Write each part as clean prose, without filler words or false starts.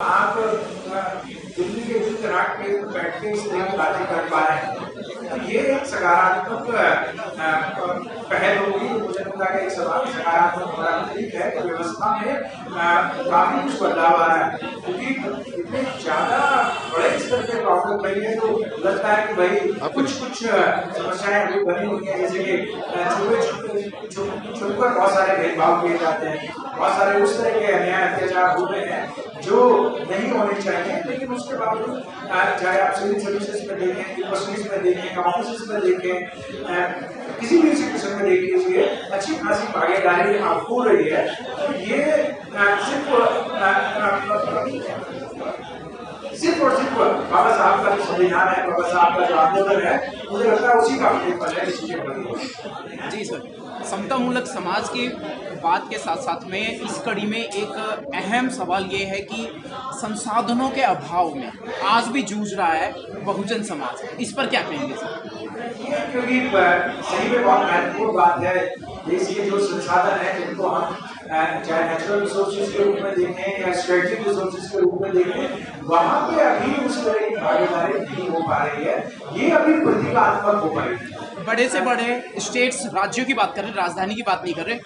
आप दिल्ली के जिस तरह के बैठ के इस तरह की बातें कर पा रहे हैं, तो ये एक सकारात्मक पहल होगी। मुझे लगता है एक सकारात्मक तरीक है कि व्यवस्था में काफी कुछ बदलाव आ रहा है, क्योंकि इतने ज्यादा बड़े स्तर पे प्रॉब्लम बनी है तो लगता है कि भाई कुछ समस्याएं अभी बनी हुई है, जैसे कि छुपकर बहुत सारे भेदभाव किए जाते हैं, बहुत सारे उस तरह के अन्याय अत्याचार हो रहे हैं जो नहीं होने चाहिए। लेकिन उसके बावजूद चाहे आप सिविल सर्विसेज में देखें, यूनिवर्सिटीज में देखें, ऑफिस में देखें, किसी भी इंस्टीट्यूशन में देख लीजिए, अच्छी खासी भागीदारी हो रही है। तो ये सिर्फ और सिर्फ बाबा साहब का जो संविधान है, बाबा साहब का जो आंदोलन है, मुझे लगता है उसी का फल है इस चीज़ पर। जी सर, समतामूलक समाज की बात के साथ साथ में इस कड़ी में एक अहम सवाल ये है कि संसाधनों के अभाव में आज भी जूझ रहा है बहुजन समाज। इस पर क्या कहेंगे सर? क्योंकि सही में बहुत महत्वपूर्ण बात है, देश के जो संसाधन है जिनको हम चाहे नेचुरल रिसोर्सेज के रूप में देखें या स्ट्रेटेजिक रिसोर्सेज के रूप में देखें, वहाँ पे अभी उस तरह की भागीदारी नहीं हो पा रही है। ये अभी प्रतीकात्मक हो पाएगी। बड़े से बड़े स्टेट्स, राज्यों की बात कर रहे हैं, राजधानी की बात नहीं कर रहे,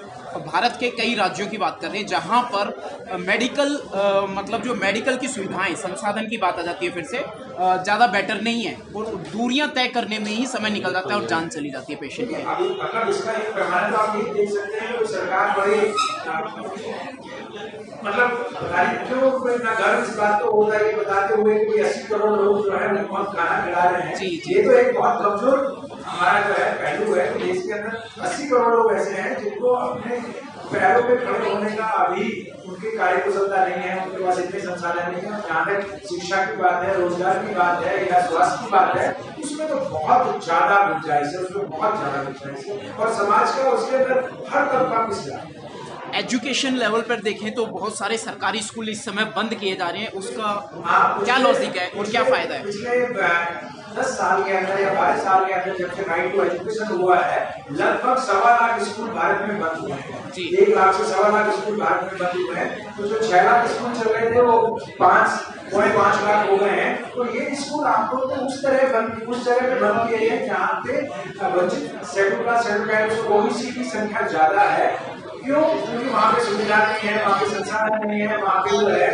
भारत के कई राज्यों की बात कर रहे हैं जहाँ पर मेडिकल मतलब जो मेडिकल की सुविधाएं, संसाधन की बात आ जाती है फिर से ज़्यादा बेटर नहीं है और दूरियां तय करने में ही समय निकल जाता है और जान चली जाती है पेशेंट की। मतलब इसका एक पैमाना तो आप ये देख सकते हैं कि सरकार बड़े मतलब क्यों इतना गर्व इस बात को होता है ये बताते हुए कि 80 करोड़ लोग जो है वो खाना खिला रहे हैं। ये तो एक बहुत कमजोर हमारा जो है पहलू है कि देश के अंदर 80 करोड़ लोग ऐसे हैं जिनको अपने पैरों पे खड़े होने का अभी उनकी कार्यकुशलता नहीं है, उनके पास इतने संसाधन नहीं है। जहाँ तक शिक्षा की बात है, रोजगार की बात है या स्वास्थ्य की बात है, उसमें तो बहुत ज्यादा गुंजाइश है, उसमें बहुत ज्यादा गुंजाइश है और समाज का उसके अंदर हर तबका पिस रहा है। एजुकेशन लेवल पर देखें तो बहुत सारे सरकारी स्कूल इस समय बंद किए जा रहे हैं, उसका क्या लॉजिक है और क्या फायदा है? पिछले 10 साल के अंदर या 12 साल के अंदर जब से राइट टू एजुकेशन हुआ है, लगभग 1.25 लाख स्कूल भारत में बंद हुए हैं। 1 लाख से 1.25 लाख स्कूल भारत में बंद हुए हैं। तो जो 6 लाख स्कूल चल रहे थे वो 5.5 लाख हो गए हैं। तो ये स्कूल आपको तो उस जगह पे बंद किए हैं जहाँ पे वंचित schedule caste schedule tribes OBC की संख्या ज्यादा है। क्यों? क्योंकि वहाँ पे सुविधा नहीं है, वहाँ पे संसाधन नहीं है, वहाँ पे जो है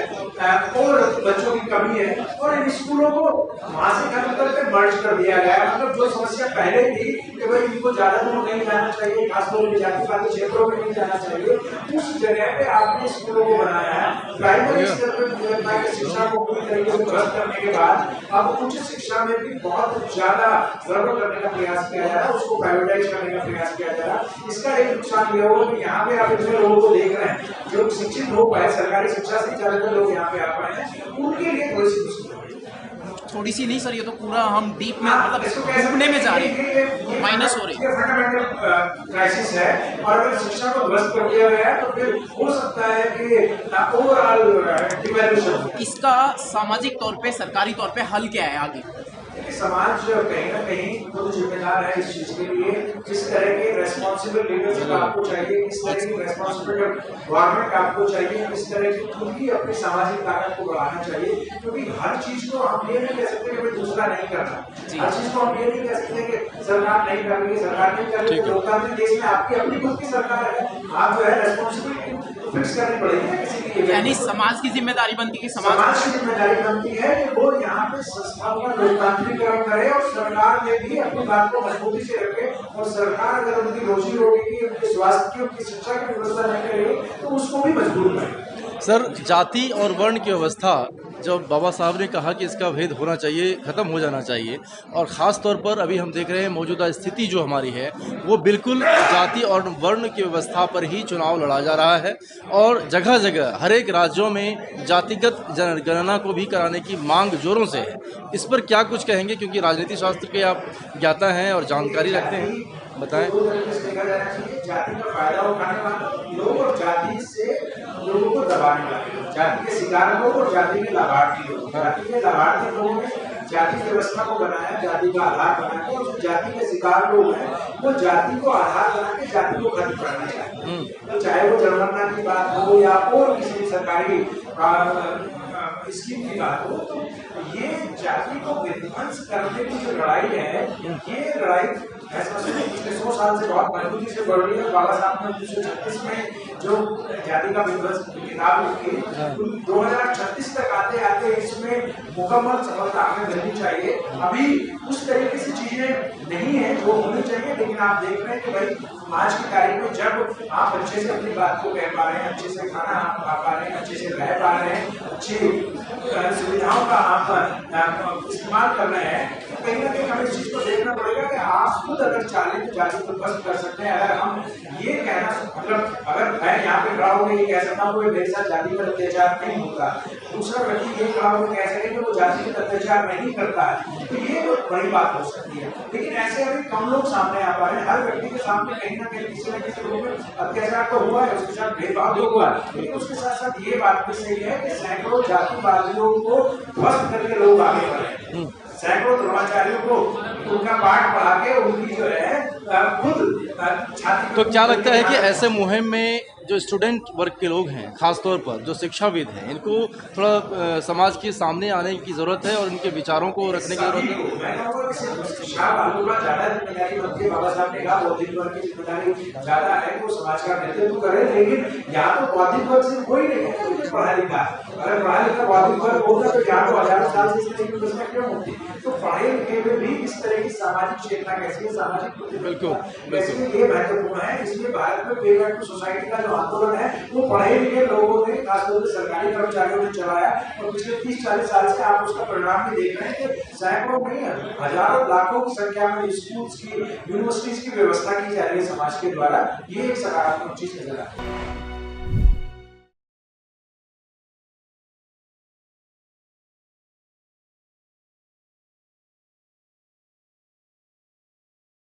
और बच्चों की कमी है और इन स्कूलों को वहाँ से खत्म करके मर्ज कर दिया गया। मतलब जो समस्या पहले थी कि भाई इनको ज्यादा दूर नहीं जाना चाहिए, खासतौर पर जाति पाति क्षेत्रों में नहीं जाना चाहिए, उस जगह पे आपने स्कूलों को बनाया है। प्राइमरी स्तर पर शिक्षा को पूरी तरीके से ध्वस्त करने के बाद अब उच्च शिक्षा में भी बहुत ज्यादा गड़बड़ करने का प्रयास किया जा रहा है, उसको प्राइवेटाइज करने का प्रयास किया जा रहा है। इसका एक नुकसान यह होगा कि यहाँ पे आप इतने लोगों को देख रहे हैं जो शिक्षित हो पाए, सरकारी शिक्षा से ज्यादातर लोग यहाँ पे आ पाए हैं, उनके लिए थोड़ी सी नहीं सर, ये तो पूरा हम डीप में मतलब डूबने में जा रहे हैं, माइनस हो रही है। फंडामेंटल क्राइसिस है और अगर शिक्षा को ध्वस्त कर दिया गया तो फिर हो सकता है कि ओवरऑल डिवेल्यूशन। इसका सामाजिक तौर पे, सरकारी तौर पे हल क्या है आगे? समाज कहीं ना कहीं खुद जिम्मेदार है इस चीज के लिए। किस तरह की रेस्पॉन्सिबल लीडरशिप आपको चाहिए, किस तरह की रेस्पॉन्सिबल गवर्नमेंट आपको चाहिए, किस तरह की खुद की अपनी सामाजिक ताकत को बढ़ाना चाहिए। क्योंकि हर चीज को हम ये नहीं कह सकते कि दूसरा नहीं करना, हर चीज को हम ये नहीं कह सकते कि सरकार नहीं कर रही है, सरकार नहीं कर रही है। लोकतांत्रिक देश में आपकी अपनी खुद की सरकार है, आप जो है रेस्पॉन्सिबिलिटी फिक्स करनी पड़ेगी किसी की। यानी समाज की जिम्मेदारी बनती है, समाज की जिम्मेदारी बनती है कि वो यहाँ पे संस्थाओं का लोकतांत्रिकरण करे और सरकार में भी अपनी बात को मजबूती से रखे। और सरकार अगर उनकी रोजी रोटी की, उनके स्वास्थ्य की, उनकी शिक्षा की व्यवस्था नहीं करेगी तो उसको भी मजबूर करे। सर, जाति और वर्ण की व्यवस्था जब बाबा साहब ने कहा कि इसका भेद होना चाहिए, ख़त्म हो जाना चाहिए, और ख़ास तौर पर अभी हम देख रहे हैं मौजूदा स्थिति जो हमारी है वो बिल्कुल जाति और वर्ण की व्यवस्था पर ही चुनाव लड़ा जा रहा है और जगह जगह हर एक राज्यों में जातिगत जनगणना को भी कराने की मांग जोरों से है। इस पर क्या कुछ कहेंगे, क्योंकि राजनीति शास्त्र के आप ज्ञाता हैं और जानकारी रखते हैं, बताएं। जाति का फायदा उठाने वाले लोग और जाति से लोगों को दबाने वाले लोग, जाति के शिकार लोग और जाति के लाभार्थी लोग। जाति के लाभार्थी लोगों ने जाति व्यवस्था को बनाया, जाति का आधार बना के, और जाति के शिकार लोग हैं वो जाति को आधार बना के जाति को खत्म करना चाहते हैं। तो चाहे वो जनगणना की बात हो या और किसी सरकारी स्कीम की बात हो तो ये जाति को विध्वंस करने की जो लड़ाई है, ये लड़ाई पिछले 100 साल से बहुत मजबूती से बढ़ रही है। बाबा साहब ने 1936 में जो जाति का विध्वंस की किताब लिखी, 2036 तक आते आते इसमें मुकम्मल सफलता हमें मिलनी चाहिए। अभी उस तरीके से चीजें नहीं है जो होनी चाहिए, लेकिन आप देख रहे हैं कि भाई आज की तारीख में जब आप अच्छे से अपनी बात को कह पा रहे हैं, अच्छे से खाना आप खा पा रहे हैं, अच्छे से रह पा रहे हैं, अच्छी सुविधाओं का आप इस्तेमाल कर रहे हैं, कहीं ना कहीं हमें इस चीज को देखना पड़ेगा कि आप खुद अगर चाहें तो जाति को ध्वस्त कर सकते हैं। अगर हम ये कहना मतलब अगर मैं यहाँ पे खड़ा होकर ये कह सकता हूँ कि मेरे साथ जाति पर अत्याचार नहीं होता, दूसरा व्यक्ति ये खड़ा होकर कह सके कि वो जाति पर अत्याचार नहीं करता है, तो ये तो बड़ी बात हो सकती है। लेकिन ऐसे अभी कम लोग सामने आ पा रहे हैं। हर व्यक्ति के सामने कहीं ना कहीं किसी न किसी रूप में अत्याचार तो हुआ है, उसके साथ भेदभाव तो हुआ है, लेकिन उसके साथ साथ ये बात भी सही है कि सैकड़ों जातिवादियों को ध्वस्त करके लोग आगे बढ़े, सैकड़ों द्रोणाचार्यों को उनका पाठ पढ़ा के उनकी जो है खुद छाती। तो क्या लगता है कि ऐसे मुहिम में जो स्टूडेंट वर्ग के लोग हैं, खासतौर पर जो शिक्षाविद हैं, इनको थोड़ा समाज के सामने आने की जरूरत है और इनके विचारों को रखने की जरूरत है? बाबा साहब ने कहा बौद्धिक वर्ग की जिम्मेदारी ज्यादा है, वो समाज का नेतृत्व करे, लेकिन यहाँ तो बौद्धिक वर्ग से कोई नहीं है पढ़ा लिखा। अगर पढ़ा लिखा बौद्धिक वर्ग होता तो यहाँ तो हजारों साल से इसकी व्यवस्था क्यों होती? तो पढ़े लिखे में भी इस तरह की सामाजिक चेतना कैसी है, सामाजिक बिल्कुल ये महत्वपूर्ण है। इसलिए भारत में पे बैक टू सोसाइटी का जो आंदोलन है वो पढ़े लिखे लोगों ने, खासतौर से सरकारी कर्मचारियों ने चलाया, और पिछले 30-40 साल से आप उसका परिणाम भी देख रहे हैं कि सैकड़ों नहीं हजारों लाखों की संख्या में स्कूल्स की, यूनिवर्सिटीज की व्यवस्था की जा रही है समाज के द्वारा। ये एक सकारात्मक चीज नजर आती है।